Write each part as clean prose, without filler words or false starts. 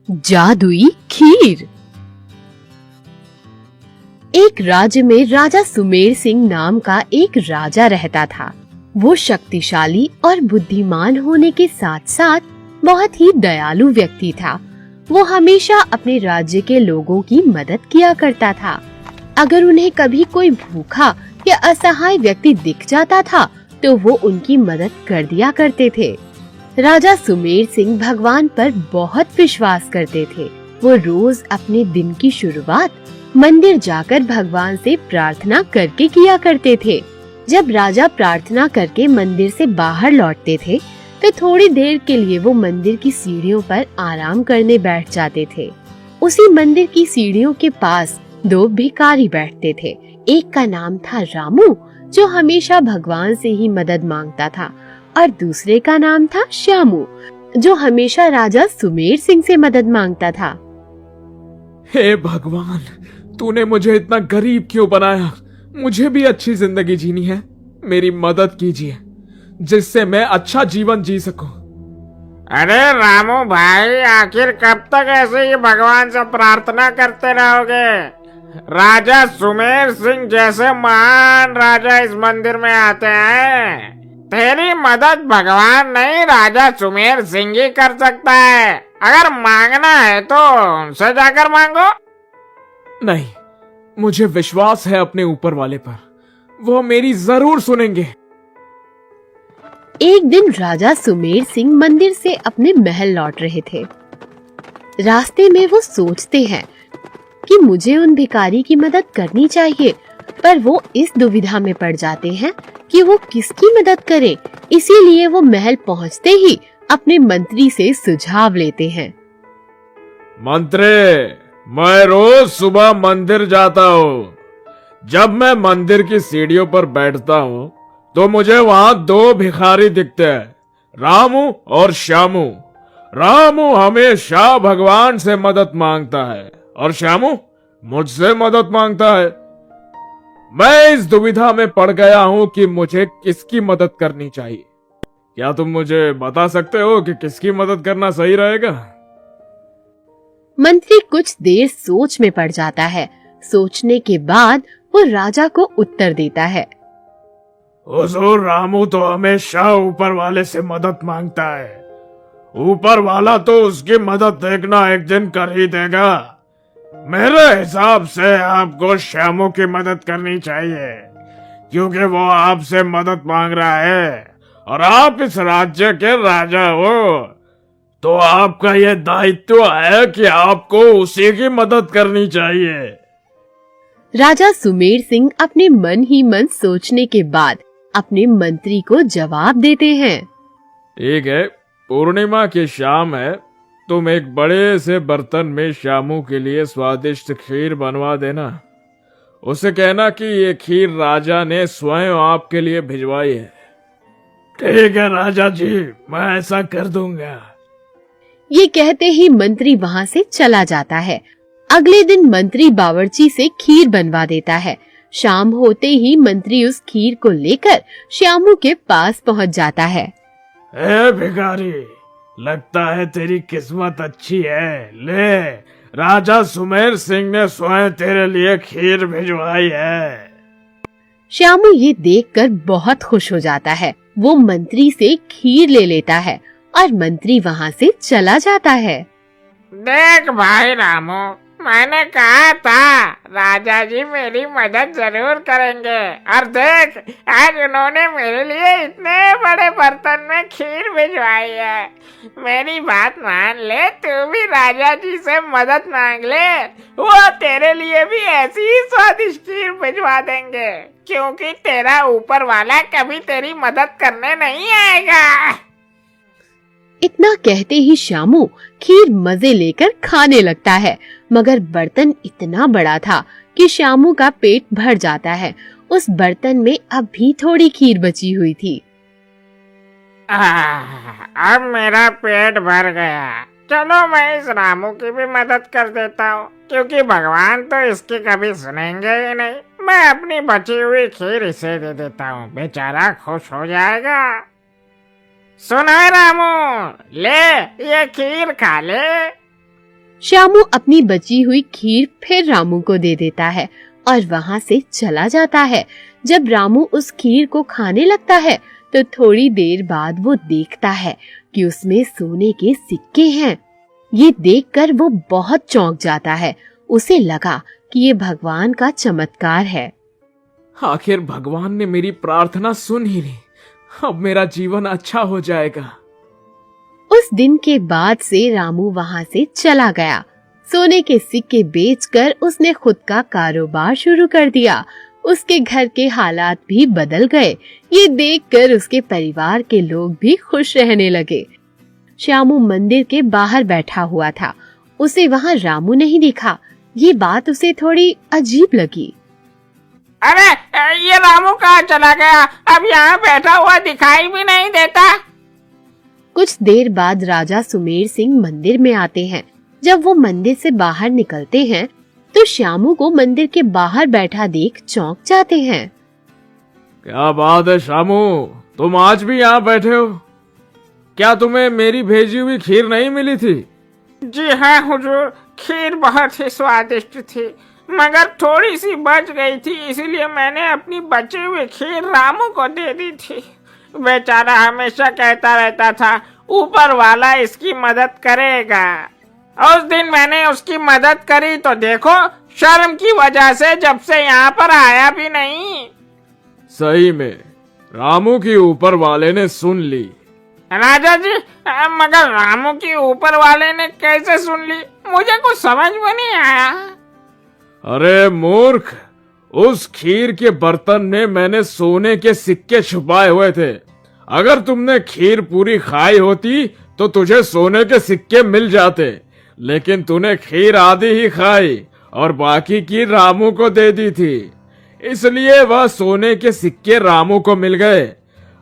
जादुई खीर। एक राज्य में राजा सुमेर सिंह नाम का एक राजा रहता था। वो शक्तिशाली और बुद्धिमान होने के साथ साथ बहुत ही दयालु व्यक्ति था। वो हमेशा अपने राज्य के लोगों की मदद किया करता था। अगर उन्हें कभी कोई भूखा या असहाय व्यक्ति दिख जाता था तो वो उनकी मदद कर दिया करते थे। राजा सुमेर सिंह भगवान पर बहुत विश्वास करते थे। वो रोज अपने दिन की शुरुआत मंदिर जाकर भगवान से प्रार्थना करके किया करते थे। जब राजा प्रार्थना करके मंदिर से बाहर लौटते थे तो थोड़ी देर के लिए वो मंदिर की सीढ़ियों पर आराम करने बैठ जाते थे। उसी मंदिर की सीढ़ियों के पास दो भिखारी बैठते थे। एक का नाम था रामू, जो हमेशा भगवान से ही मदद मांगता था, और दूसरे का नाम था श्यामू, जो हमेशा राजा सुमेर सिंह से मदद मांगता था। हे भगवान, तूने मुझे इतना गरीब क्यों बनाया? मुझे भी अच्छी जिंदगी जीनी है। मेरी मदद कीजिए जिससे मैं अच्छा जीवन जी सकूं। अरे रामू भाई, आखिर कब तक ऐसे ही भगवान से प्रार्थना करते रहोगे? राजा सुमेर सिंह जैसे महान राजा इस मंदिर में आते हैं। तेरी मदद भगवान नहीं, राजा सुमेर सिंह ही कर सकता है। अगर मांगना है तो उनसे जाकर मांगो। नहीं, मुझे विश्वास है अपने ऊपर वाले पर। वो मेरी जरूर सुनेंगे। एक दिन राजा सुमेर सिंह मंदिर से अपने महल लौट रहे थे। रास्ते में वो सोचते हैं कि मुझे उन भिखारी की मदद करनी चाहिए, पर वो इस दुविधा में पड़ जाते हैं कि वो किसकी मदद करें। इसीलिए वो महल पहुंचते ही अपने मंत्री से सुझाव लेते हैं। मंत्री, मैं रोज सुबह मंदिर जाता हूँ। जब मैं मंदिर की सीढ़ियों पर बैठता हूँ तो मुझे वहाँ दो भिखारी दिखते हैं, रामू और श्यामू। रामू हमेशा भगवान से मदद मांगता है और श्यामू मुझसे मदद मांगता है। मैं इस दुविधा में पड़ गया हूँ कि मुझे किसकी मदद करनी चाहिए। क्या तुम मुझे बता सकते हो कि किसकी मदद करना सही रहेगा? मंत्री कुछ देर सोच में पड़ जाता है। सोचने के बाद वो राजा को उत्तर देता है। हुजूर, रामू तो हमेशा ऊपर वाले से मदद मांगता है। ऊपर वाला तो उसकी मदद देखना एक दिन कर ही देगा। मेरे हिसाब से आपको श्यामू की मदद करनी चाहिए, क्योंकि वो आपसे मदद मांग रहा है और आप इस राज्य के राजा हो, तो आपका ये दायित्व है कि आपको उसी की मदद करनी चाहिए। राजा सुमेर सिंह अपने मन ही मन सोचने के बाद अपने मंत्री को जवाब देते हैं। ठीक है, पूर्णिमा की शाम है। तुम एक बड़े से बर्तन में श्यामू के लिए स्वादिष्ट खीर बनवा देना। उसे कहना कि ये खीर राजा ने स्वयं आपके लिए भिजवाई है। ठीक है राजा जी, मैं ऐसा कर दूंगा। ये कहते ही मंत्री वहाँ से चला जाता है। अगले दिन मंत्री बावर्ची से खीर बनवा देता है। शाम होते ही मंत्री उस खीर को लेकर श्यामू के पास पहुँच जाता है। ए भिखारी, लगता है तेरी किस्मत अच्छी है। ले, राजा सुमेर सिंह ने स्वयं तेरे लिए खीर भिजवाई है। श्यामू ये देखकर बहुत खुश हो जाता है। वो मंत्री से खीर ले लेता है और मंत्री वहाँ से चला जाता है। देख भाई रामू, मैंने कहा था राजा जी मेरी मदद जरूर करेंगे, और देख आज उन्होंने मेरे लिए इतने बड़े बर्तन में खीर भिजवाई है। मेरी बात मान ले, तू भी राजा जी से मदद मांग ले, वो तेरे लिए भी ऐसी ही स्वादिष्ट खीर भिजवा देंगे, क्योंकि तेरा ऊपर वाला कभी तेरी मदद करने नहीं आएगा। इतना कहते ही श्यामू खीर मजे लेकर खाने लगता है, मगर बर्तन इतना बड़ा था कि श्यामू का पेट भर जाता है। उस बर्तन में अब भी थोड़ी खीर बची हुई थी। अब मेरा पेट भर गया। चलो मैं इस रामू की भी मदद कर देता हूँ, क्योंकि भगवान तो इसकी कभी सुनेंगे ही नहीं। मैं अपनी बची हुई खीर इसे दे देता हूँ, बेचारा खुश हो जाएगा। सुनो रामू, ले ये खीर खा ले। श्यामू अपनी बची हुई खीर फिर रामू को दे देता है और वहाँ से चला जाता है। जब रामू उस खीर को खाने लगता है तो थोड़ी देर बाद वो देखता है कि उसमें सोने के सिक्के हैं। ये देखकर वो बहुत चौंक जाता है। उसे लगा कि ये भगवान का चमत्कार है। आखिर भगवान ने मेरी प्रार्थना सुन ही ली। अब मेरा जीवन अच्छा हो जाएगा। उस दिन के बाद से रामू वहाँ से चला गया। सोने के सिक्के बेचकर उसने खुद का कारोबार शुरू कर दिया। उसके घर के हालात भी बदल गए। ये देखकर उसके परिवार के लोग भी खुश रहने लगे। श्यामू मंदिर के बाहर बैठा हुआ था। उसे वहाँ रामू नहीं दिखा। ये बात उसे थोड़ी अजीब लगी। अरे ये रामू कहाँ चला गया? अब यहाँ बैठा हुआ दिखाई भी नहीं देता। कुछ देर बाद राजा सुमेर सिंह मंदिर में आते हैं। जब वो मंदिर से बाहर निकलते हैं तो श्यामू को मंदिर के बाहर बैठा देख चौंक जाते हैं। क्या बात है श्यामू, तुम आज भी यहाँ बैठे हो? क्या तुम्हें मेरी भेजी हुई खीर नहीं मिली थी? जी हाँ हुजूर, खीर बहुत ही स्वादिष्ट थी, मगर थोड़ी सी बच गई थी, इसलिए मैंने अपनी बची हुई खीर रामू को दे दी थी। बेचारा हमेशा कहता रहता था ऊपर वाला इसकी मदद करेगा। उस दिन मैंने उसकी मदद करी तो देखो, शर्म की वजह से जब से यहाँ पर आया भी नहीं। सही में रामू की ऊपर वाले ने सुन ली। राजा जी, मगर रामू की ऊपर वाले ने कैसे सुन ली? मुझे कुछ समझ में नहीं आया। अरे मूर्ख, उस खीर के बर्तन में मैंने सोने के सिक्के छुपाए हुए थे। अगर तुमने खीर पूरी खाई होती तो तुझे सोने के सिक्के मिल जाते, लेकिन तूने खीर आधी ही खाई और बाकी की रामू को दे दी थी, इसलिए वह सोने के सिक्के रामू को मिल गए।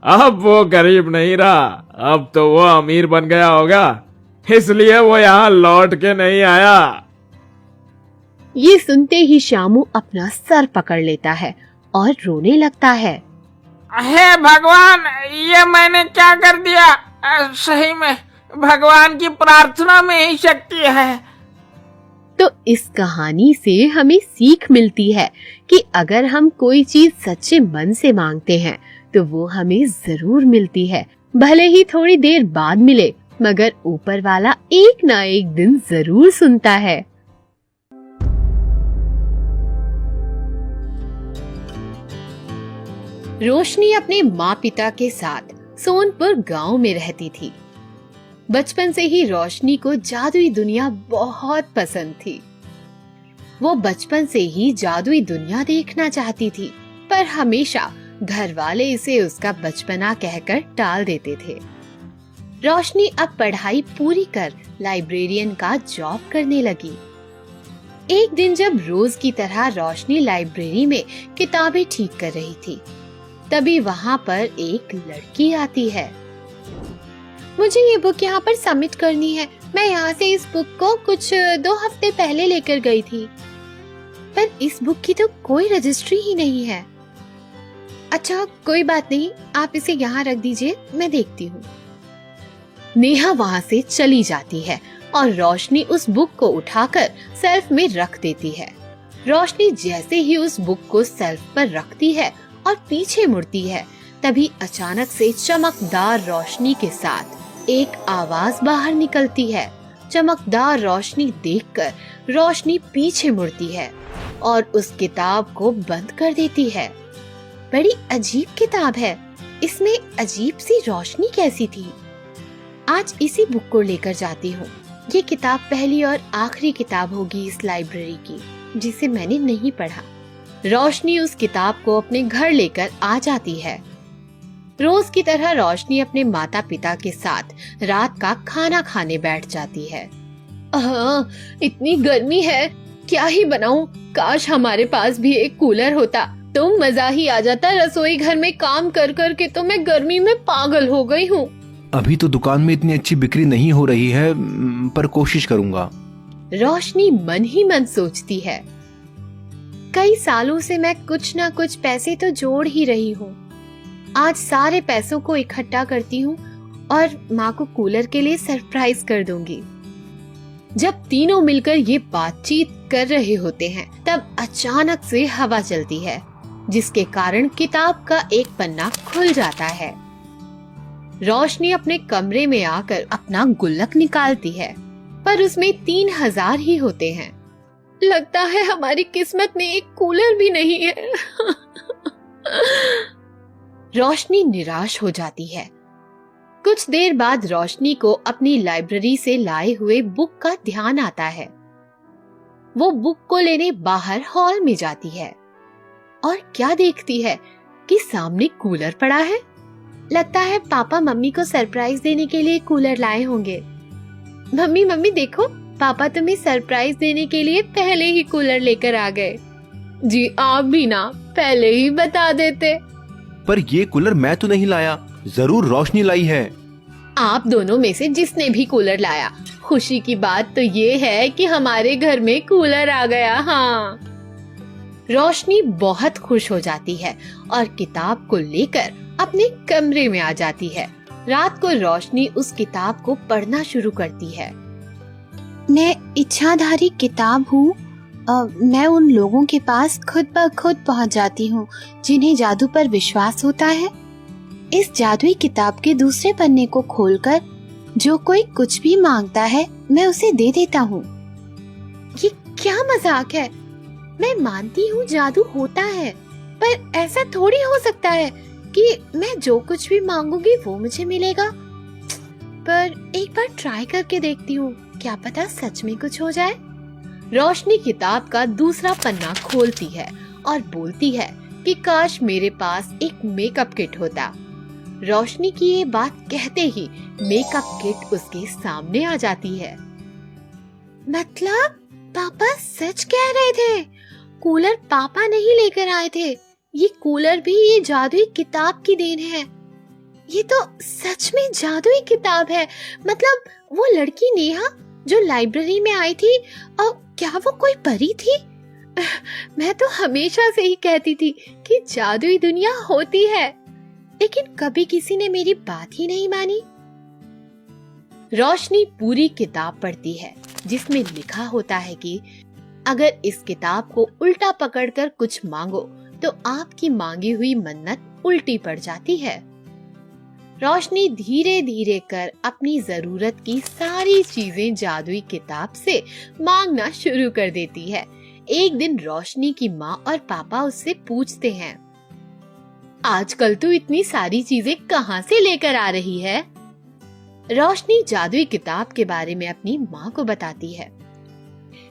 अब वो गरीब नहीं रहा, अब तो वो अमीर बन गया होगा, इसलिए वो यहाँ लौट के नहीं आया। ये सुनते ही श्यामू अपना सर पकड़ लेता है और रोने लगता है। हे भगवान, ये मैंने क्या कर दिया? सही में भगवान की प्रार्थना में ही शक्ति है। तो इस कहानी से हमें सीख मिलती है कि अगर हम कोई चीज सच्चे मन से मांगते हैं तो वो हमें जरूर मिलती है, भले ही थोड़ी देर बाद मिले, मगर ऊपर वाला एक ना एक दिन जरूर सुनता है। रोशनी अपने माँ पिता के साथ सोनपुर गांव में रहती थी। बचपन से ही रोशनी को जादुई दुनिया बहुत पसंद थी। वो बचपन से ही जादुई दुनिया देखना चाहती थी, पर हमेशा घर वाले इसे उसका बचपना कहकर टाल देते थे। रोशनी अब पढ़ाई पूरी कर लाइब्रेरियन का जॉब करने लगी। एक दिन जब रोज की तरह रोशनी लाइब्रेरी में किताबें ठीक कर रही थी, तभी वहाँ पर एक लड़की आती है। मुझे ये बुक यहाँ पर सबमिट करनी है। मैं यहाँ से इस बुक को कुछ 2 हफ्ते पहले लेकर गई थी, पर इस बुक की तो कोई रजिस्ट्री ही नहीं है। अच्छा कोई बात नहीं, आप इसे यहाँ रख दीजिए, मैं देखती हूँ। नेहा वहाँ से चली जाती है और रोशनी उस बुक को उठाकर सेल्फ में रख देती है। रोशनी जैसे ही उस बुक को सेल्फ पर रखती है और पीछे मुड़ती है, तभी अचानक से चमकदार रोशनी के साथ एक आवाज बाहर निकलती है। चमकदार रोशनी देखकर रोशनी पीछे मुड़ती है और उस किताब को बंद कर देती है। बड़ी अजीब किताब है, इसमें अजीब सी रोशनी कैसी थी? आज इसी बुक को लेकर जाती हूँ। ये किताब पहली और आखिरी किताब होगी इस लाइब्रेरी की, जिसे मैंने नहीं पढ़ा। रोशनी उस किताब को अपने घर लेकर आ जाती है। रोज की तरह रोशनी अपने माता पिता के साथ रात का खाना खाने बैठ जाती है। इतनी गर्मी है, क्या ही बनाऊं? काश हमारे पास भी एक कूलर होता तो मजा ही आ जाता। रसोई घर में काम कर कर के तो मैं गर्मी में पागल हो गई हूँ। अभी तो दुकान में इतनी अच्छी बिक्री नहीं हो रही है, पर कोशिश करूँगा। रोशनी मन ही मन सोचती है। कई सालों से मैं कुछ ना कुछ पैसे तो जोड़ ही रही हूँ। आज सारे पैसों को इकट्ठा करती हूँ और माँ को कूलर के लिए सरप्राइज कर दूंगी। जब तीनों मिलकर ये बातचीत कर रहे होते हैं तब अचानक से हवा चलती है, जिसके कारण किताब का एक पन्ना खुल जाता है। रोशनी अपने कमरे में आकर अपना गुल्लक निकालती है, पर उसमें 3000 ही होते हैं। लगता है हमारी किस्मत में एक कूलर भी नहीं है। रोशनी निराश हो जाती है। कुछ देर बाद रोशनी को अपनी लाइब्रेरी से लाए हुए बुक का ध्यान आता है। वो बुक को लेने बाहर हॉल में जाती है और क्या देखती है कि सामने कूलर पड़ा है। लगता है पापा मम्मी को सरप्राइज देने के लिए कूलर लाए होंगे। मम्मी मम्मी देखो, पापा तुम्हें सरप्राइज देने के लिए पहले ही कूलर लेकर आ गए। जी आप भी ना पहले ही बता देते। पर ये कूलर मैं तो नहीं लाया, जरूर रोशनी लाई है। आप दोनों में से जिसने भी कूलर लाया, खुशी की बात तो ये है कि हमारे घर में कूलर आ गया। हाँ। रोशनी बहुत खुश हो जाती है और किताब को लेकर अपने कमरे में आ जाती है। रात को रोशनी उस किताब को पढ़ना शुरू करती है। मैं इच्छाधारी किताब हूँ। मैं उन लोगों के पास खुद ब खुद पहुँच जाती हूँ जिन्हें जादू पर विश्वास होता है। इस जादुई किताब के दूसरे पन्ने को खोलकर जो कोई कुछ भी मांगता है मैं उसे दे देता हूँ। ये क्या मजाक है? मैं मानती हूँ जादू होता है, पर ऐसा थोड़ी हो सकता है कि मैं जो कुछ भी मांगूंगी वो मुझे मिलेगा। पर एक बार ट्राई करके देखती हूँ, क्या पता सच में कुछ हो जाए। रोशनी किताब का दूसरा पन्ना खोलती है और बोलती है कि काश मेरे पास एक मेकअप किट होता। रोशनी की ये बात कहते ही मेकअप किट उसके सामने आ जाती है। मतलब पापा सच कह रहे थे, कूलर पापा नहीं लेकर आए थे। ये कूलर भी ये जादुई किताब की देन है। ये तो सच में जादुई किताब है। मतलब वो लड़की नेहा जो लाइब्रेरी में आई थी, और क्या वो कोई परी थी? मैं तो हमेशा से ही कहती थी कि जादुई दुनिया होती है, लेकिन कभी किसी ने मेरी बात ही नहीं मानी। रोशनी पूरी किताब पढ़ती है, जिसमें लिखा होता है कि अगर इस किताब को उल्टा पकड़कर कुछ मांगो तो आपकी मांगी हुई मन्नत उल्टी पड़ जाती है। रोशनी धीरे धीरे कर अपनी जरूरत की सारी चीजें जादुई किताब से मांगना शुरू कर देती है। एक दिन रोशनी की माँ और पापा उससे पूछते हैं, आजकल तू इतनी सारी चीजें कहाँ से लेकर आ रही है? रोशनी जादुई किताब के बारे में अपनी माँ को बताती है।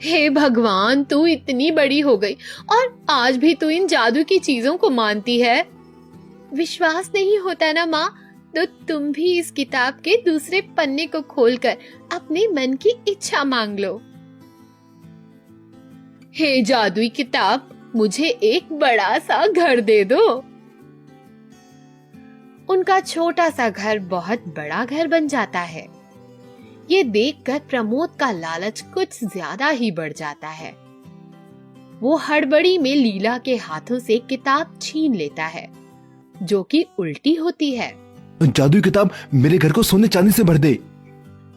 हे भगवान, तू इतनी बड़ी हो गई और आज भी तू इन जादू की चीजों को मानती है। विश्वास नहीं होता ना माँ, तो तुम भी इस किताब के दूसरे पन्ने को खोलकर अपने मन की इच्छा मांग लो। हे जादुई किताब, मुझे एक बड़ा सा घर दे दो। उनका छोटा सा घर बहुत बड़ा घर बन जाता है। ये देखकर प्रमोद का लालच कुछ ज्यादा ही बढ़ जाता है। वो हड़बड़ी में लीला के हाथों से किताब छीन लेता है, जो कि उल्टी होती है। जादुई किताब मेरे घर को सोने चांदी से भर दे।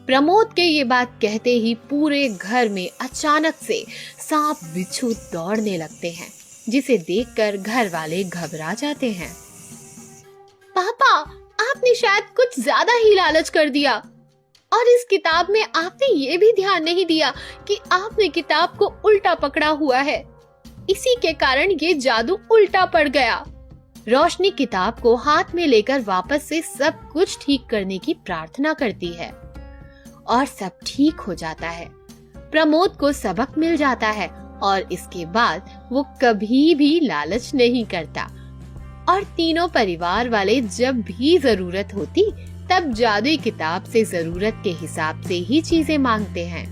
प्रमोद के ये बात कहते ही पूरे घर में अचानक से सांप बिच्छू दौड़ने लगते हैं, जिसे देखकर घर वाले घबरा जाते हैं। पापा, आपने शायद कुछ ज्यादा ही लालच कर दिया, और इस किताब में आपने ये भी ध्यान नहीं दिया कि आपने किताब को उल्टा पकड़ा हुआ है। इसी के कारण ये जादू उल्टा पड़ गया। रोशनी किताब को हाथ में लेकर वापस से सब कुछ ठीक करने की प्रार्थना करती है और सब ठीक हो जाता है। प्रमोद को सबक मिल जाता है और इसके बाद वो कभी भी लालच नहीं करता और तीनों परिवार वाले जब भी जरूरत होती तब जादुई किताब से जरूरत के हिसाब से ही चीजें मांगते हैं।